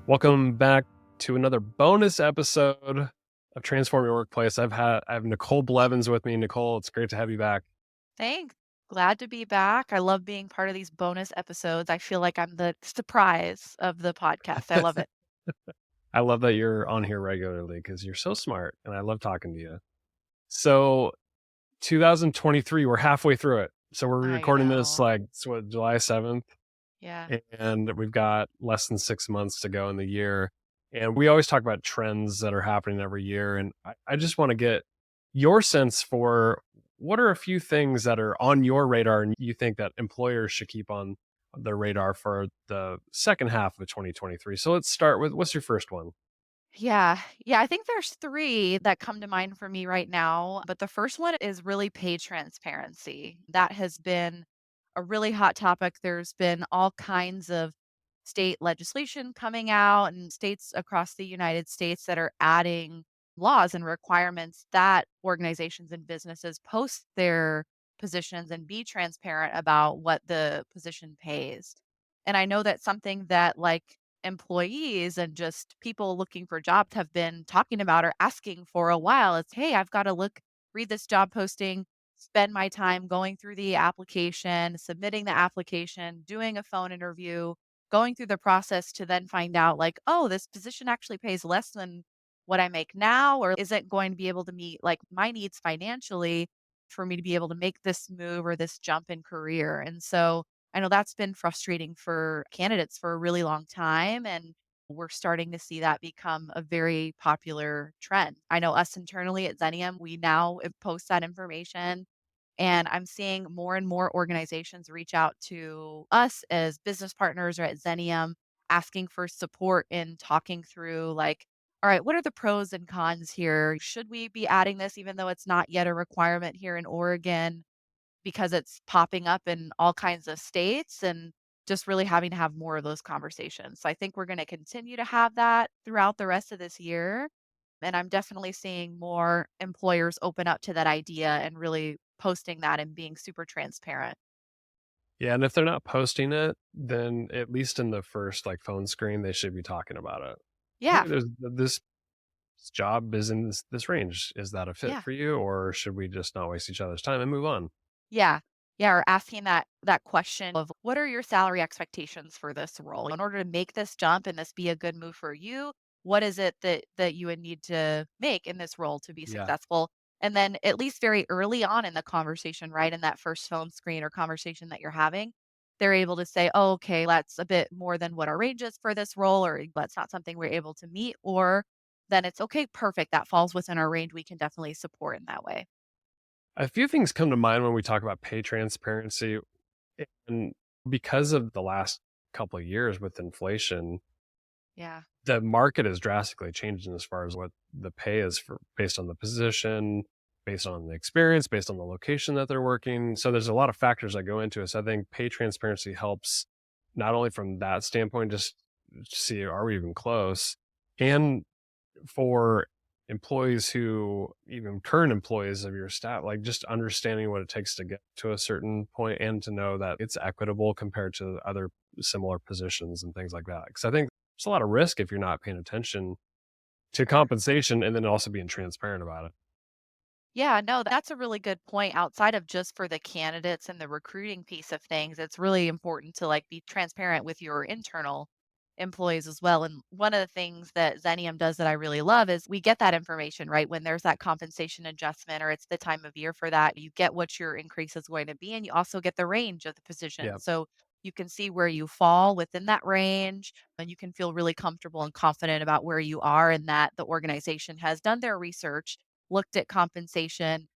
Welcome back to another bonus episode of Transform Your Workplace. I have Nicole Blevins with me. Nicole, it's great to have you back. Thanks. Glad to be back. I love being part of these bonus episodes. I feel like I'm the surprise of the podcast. I love it. I love that you're on here regularly because you're so smart and I love talking to you. So, 2023, we're halfway through it. So, we're I recording this know. like, July 7th, Yeah. and we've got less than 6 months to go in the year. And we always talk about trends that are happening every year. And I just want to get your sense for what are a few things that are on your radar and you think that employers should keep on their radar for the second half of 2023. So let's start with what's your first one? Yeah. Yeah. I think there's three that come to mind for me right now. But the first one is really pay transparency. That has been a really hot topic. There's been all kinds of state legislation coming out and states across the United States that are adding laws and requirements that organizations and businesses post their positions and be transparent about what the position pays. And I know that's something that employees and just people looking for jobs have been talking about or asking for a while. It's, hey, I've got to read this job posting, spend my time going through the application, submitting the application, doing a phone interview, going through the process to then find out, like, oh, this position actually pays less than what I make now, or isn't going to be able to meet like my needs financially for me to be able to make this move or this jump in career. And so I know that's been frustrating for candidates for a really long time. And we're starting to see that become a very popular trend. I know us internally at Xenium, we now post that information. And I'm seeing more and more organizations reach out to us as business partners or at Xenium asking for support in talking through, like, all right, what are the pros and cons here? Should we be adding this even though it's not yet a requirement here in Oregon? Because it's popping up in all kinds of states and just really having to have more of those conversations. So I think we're going to continue to have that throughout the rest of this year. And I'm definitely seeing more employers open up to that idea and really posting that and being super transparent. Yeah, and if they're not posting it, then at least in the first like phone screen, they should be talking about it. Yeah. Hey, there's this job is in this range. Is that a fit Yeah. for you, or should we just not waste each other's time and move on? Yeah. Yeah, or asking that question of what are your salary expectations for this role? In order to make this jump and this be a good move for you, what is it that you would need to make in this role to be Yeah. successful? And then at least very early on in the conversation, right, in that first phone screen or conversation that you're having, they're able to say, "Oh, okay, that's a bit more than what our range is for this role," or that's not something we're able to meet, or then it's okay, perfect, that falls within our range. We can definitely support in that way. A few things come to mind when we talk about pay transparency. And because of the last couple of years with inflation, Yeah. the market has drastically changed in as far as what the pay is for based on the position, based on the experience, based on the location that they're working. So there's a lot of factors that go into it. So I think pay transparency helps not only from that standpoint, just see are we even close, and for employees who even current employees of your staff, like just understanding what it takes to get to a certain point and to know that it's equitable compared to other similar positions and things like that. Because I think there's a lot of risk if you're not paying attention to Sure. compensation and then also being transparent about it. Yeah, no, that's a really good point. Outside of just for the candidates and the recruiting piece of things, it's really important to be transparent with your internal employees as well. And one of the things that Xenium does that I really love is we get that information, right? When there's that compensation adjustment or it's the time of year for that, you get what your increase is going to be and you also get the range of the Yeah. position. So you can see where you fall within that range and you can feel really comfortable and confident about where you are and that the organization has done their research, looked at compensation,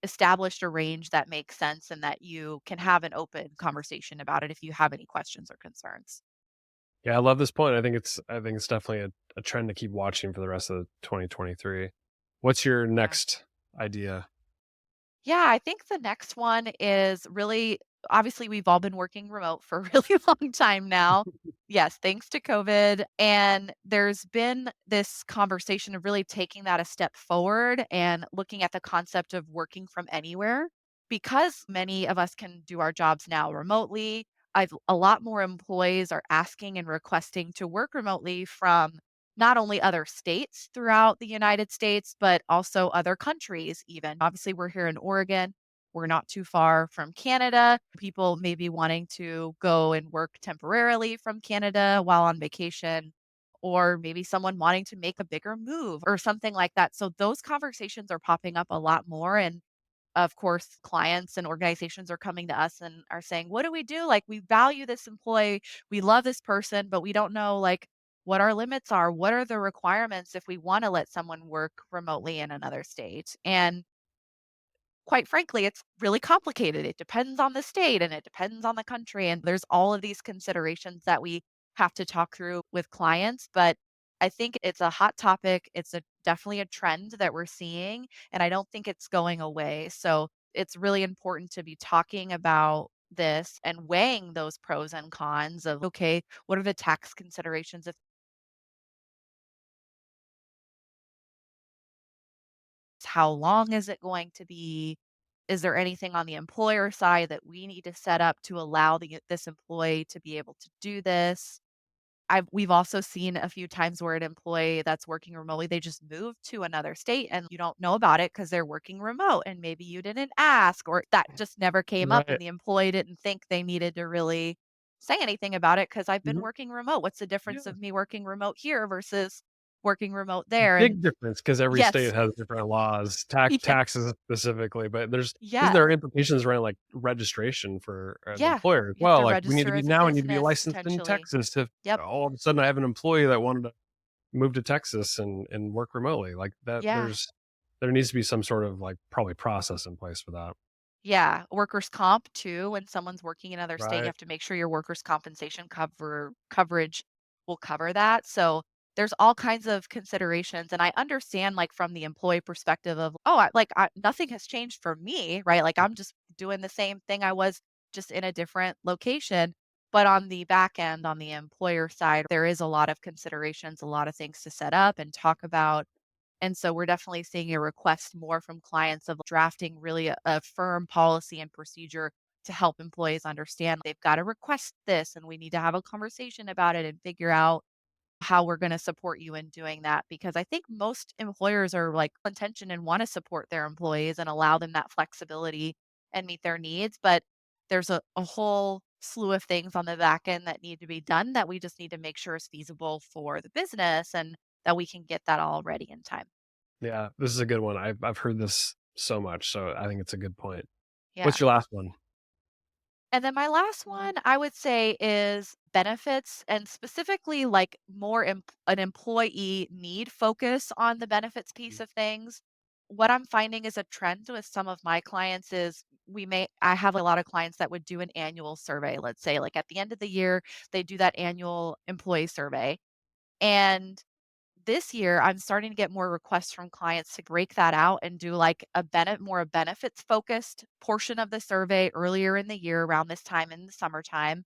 established a range that makes sense and that you can have an open conversation about it if you have any questions or concerns. Yeah, I love this point. I think it's definitely a trend to keep watching for the rest of 2023. What's your Yeah. next idea? Yeah, I think the next one is really obviously we've all been working remote for a really long time now. Yes, thanks to COVID. And there's been this conversation of really taking that a step forward and looking at the concept of working from anywhere because many of us can do our jobs now remotely. I've a lot more employees are asking and requesting to work remotely from not only other states throughout the United States, but also other countries even. Obviously, we're here in Oregon. We're not too far from Canada. People may be wanting to go and work temporarily from Canada while on vacation, or maybe someone wanting to make a bigger move or something like that. So those conversations are popping up a lot more. And of course, clients and organizations are coming to us and are saying, "What do we do? Like, we value this employee, we love this person, but we don't know like what our limits are. What are the requirements if we want to let someone work remotely in another state?" And quite frankly, it's really complicated. It depends on the state and it depends on the country. And there's all of these considerations that we have to talk through with clients. But I think it's a hot topic. It's definitely a trend that we're seeing. And I don't think it's going away. So it's really important to be talking about this and weighing those pros and cons of, okay, what are the tax considerations if how long is it going to be? Is there anything on the employer side that we need to set up to allow this employee to be able to do this? We've also seen a few times where an employee that's working remotely, they just moved to another state and you don't know about it because they're working remote and maybe you didn't ask or that just never came up and Right. the employee didn't think they needed to really say anything about it because I've been Mhm. working remote. What's the difference Yeah. of me working remote here versus working remote there? And Big difference because every yes, state has different laws, yeah, taxes specifically, but isn't yeah, there implications around, like, registration for an yeah. employer as You have well? to Like, register as a we need to be business licensed in potentially. Texas if Yep. all of a sudden I have an employee that wanted to move to Texas and work remotely, like, Yeah. there needs to be some sort of, like, probably process in place for that. Yeah, workers' comp too, when someone's working in another state, you Right. have to make sure your workers' compensation coverage will cover that. So there's all kinds of considerations. And I understand like from the employee perspective of, oh, nothing has changed for me, right? Like I'm just doing the same thing I was just in a different location. But on the back end, on the employer side, there is a lot of considerations, a lot of things to set up and talk about and so we're definitely seeing a request more from clients of drafting really a firm policy and procedure to help employees understand they've got to request this and we need to have a conversation about it and figure out how we're going to support you in doing that because I think most employers are like intention and want to support their employees and allow them that flexibility and meet their needs. But there's a whole slew of things on the back end that need to be done that we just need to make sure is feasible for the business and that we can get that all ready in time. Yeah, this is a good one. I've heard this so much, so I think it's a good point. Yeah. What's your last one? And then my last one I would say is benefits and specifically like more an employee need focus on the benefits piece of things. What I'm finding is a trend with some of my clients is I have a lot of clients that would do an annual survey, let's say like at the end of the year, they do that annual employee survey. And this year, I'm starting to get more requests from clients to break that out and do like a benefits focused portion of the survey earlier in the year around this time in the summertime.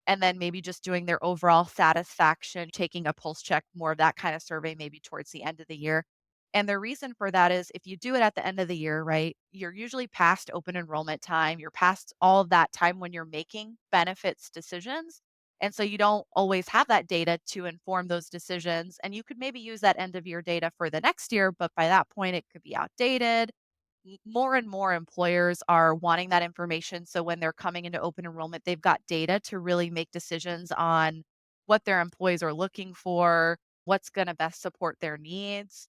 And then maybe just doing their overall satisfaction, taking a pulse check, more of that kind of survey maybe towards the end of the year. And the reason for that is if you do it at the end of the year, right, you're usually past open enrollment time. You're past all of that time when you're making benefits decisions. And so you don't always have that data to inform those decisions. And you could maybe use that end of year data for the next year, but by that point, it could be outdated. More and more employers are wanting that information. So when they're coming into open enrollment, they've got data to really make decisions on what their employees are looking for, what's going to best support their needs.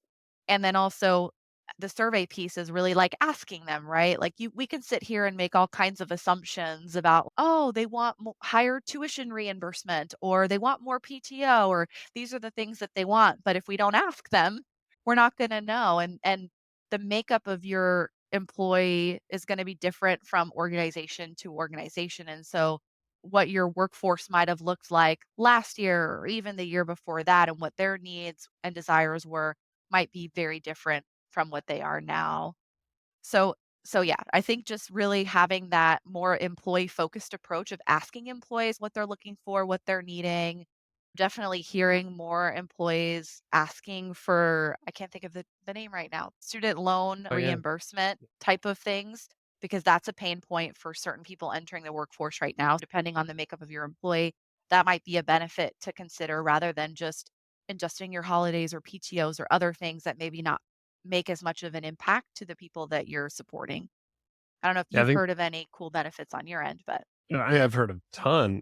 And then also the survey piece is really like asking them, right? Like we can sit here and make all kinds of assumptions about, oh, they want higher tuition reimbursement or they want more PTO or these are the things that they want. But if we don't ask them, we're not going to know. And the makeup of your employee is going to be different from organization to organization. And so what your workforce might have looked like last year or even the year before that and what their needs and desires were might be very different from what they are now. So so yeah, I think just really having that more employee focused approach of asking employees what they're looking for, what they're needing, definitely hearing more employees asking for I can't think of the name right now, student loan Oh, yeah. reimbursement type of things. because that's a pain point for certain people entering the workforce right now. Depending on the makeup of your employee, that might be a benefit to consider rather than just adjusting your holidays or PTOs or other things that maybe not make as much of an impact to the people that you're supporting. I don't know if Yeah, I you've think heard of any cool benefits on your end, but I've heard a ton.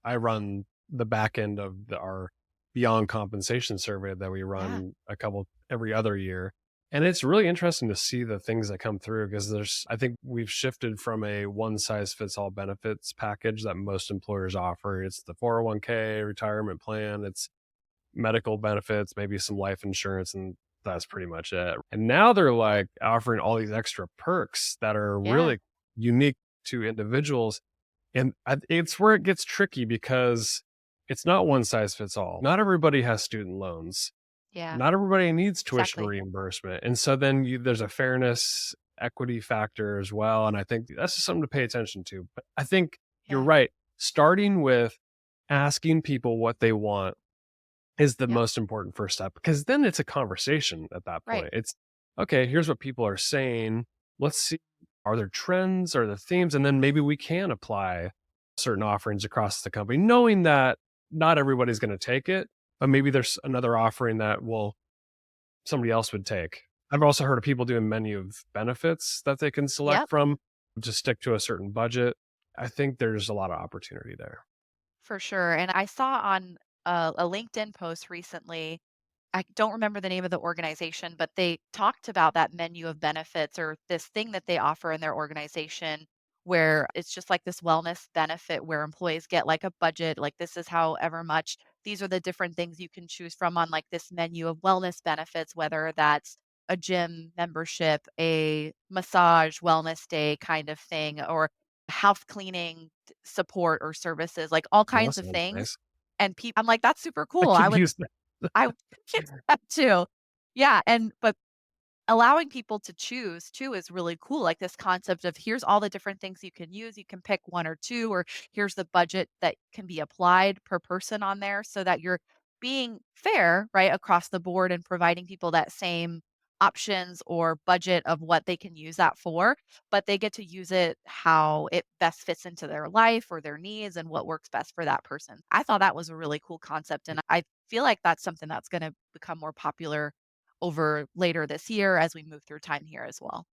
I run the back end of our beyond compensation survey that we yeah, run a couple every other year. And it's really interesting to see the things that come through because I think we've shifted from a one size fits all benefits package that most employers offer. It's the 401k, retirement plan, it's medical benefits, maybe some life insurance, and that's pretty much it. And now they're like offering all these extra perks that are yeah, really unique to individuals, and it's where it gets tricky because it's not one size fits all. Not everybody has student loans. yeah, Not everybody needs tuition exactly. reimbursement. And so then there's a fairness equity factor as well. And I think that's just something to pay attention to. But I think you're Yeah, right. Starting with asking people what they want is the yep, most important first step because then it's a conversation at that right. point. It's okay, here's what people are saying. Let's see, are there trends? Are there themes? And then maybe we can apply certain offerings across the company, knowing that not everybody's going to take it, but maybe there's another offering that somebody else would take. I've also heard of people doing menu of benefits that they can select Yep, from to stick to a certain budget. I think there's a lot of opportunity there. for sure. And I saw on a LinkedIn post recently, I don't remember the name of the organization, but they talked about that menu of benefits or this thing that they offer in their organization where it's just like this wellness benefit where employees get like a budget, like this is however much. These are the different things you can choose from on like this menu of wellness benefits, whether that's a gym membership, a massage wellness day kind of thing, or house cleaning support or services, like all Well, that kinds of sounds things. nice. And people, I'm like, that's super I cool. could use that. I would think that too. Yeah, and but allowing people to choose too is really cool. Like this concept of here's all the different things you can use. You can pick one or two, or here's the budget that can be applied per person on there so that you're being fair, right, across the board and providing people that same options or budget of what they can use that for, but they get to use it how it best fits into their life or their needs and what works best for that person. I thought that was a really cool concept. And I feel like that's something that's going to become more popular over later this year as we move through time here as well.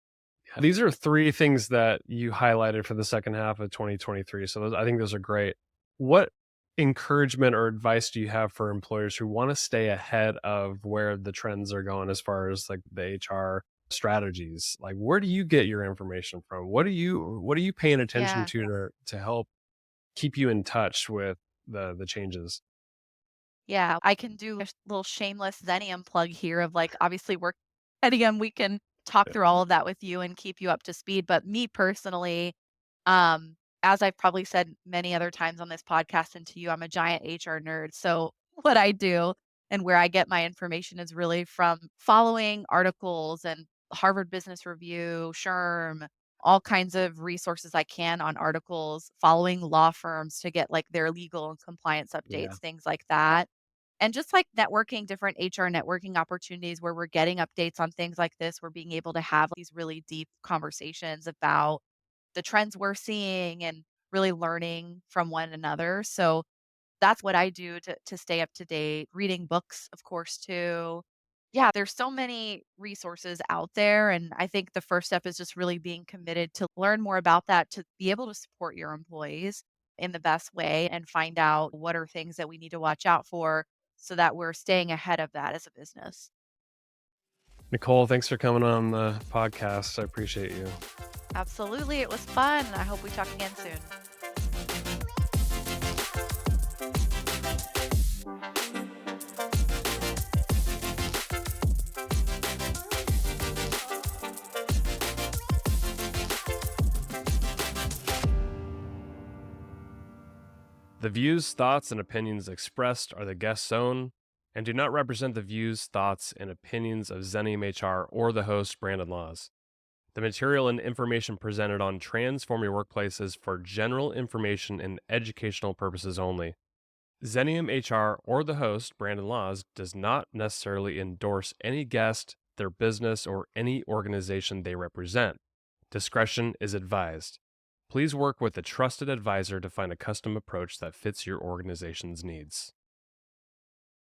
These are 3 things that you highlighted for the second half of 2023, so I think those are great. What encouragement or advice do you have for employers who wanna stay ahead of where the trends are going as far as, like, the HR strategies? Like, where do you get your information from? What are you paying attention Yeah. to help keep you in touch with the changes? Yeah, I can do a little shameless Xenium plug here of like, obviously we're and again, we can talk through all of that with you and keep you up to speed. But me personally, as I've probably said many other times on this podcast and to you, I'm a giant HR nerd. So what I do and where I get my information is really from following articles and Harvard Business Review, SHRM, all kinds of resources I can on articles, following law firms to get like their legal and compliance Yeah. updates, things like that. And just like networking, different HR networking opportunities where we're getting updates on things like this, we're being able to have these really deep conversations about the trends we're seeing and really learning from one another. So that's what I do to stay up to date. Reading books, of course, too. Yeah, there's so many resources out there. And I think the first step is just really being committed to learn more about that, to be able to support your employees in the best way and find out what are things that we need to watch out for so that we're staying ahead of that as a business. Nicole, thanks for coming on the podcast. I appreciate you. Absolutely. It was fun. I hope we talk again soon. The views, thoughts, and opinions expressed are the guest's own and do not represent the views, thoughts, and opinions of Xenium HR or the host, Brandon Laws. The material and information presented on Transform Your Workplace is for general information and educational purposes only. Xenium HR or the host, Brandon Laws, does not necessarily endorse any guest, their business, or any organization they represent. Discretion is advised. Please work with a trusted advisor to find a custom approach that fits your organization's needs.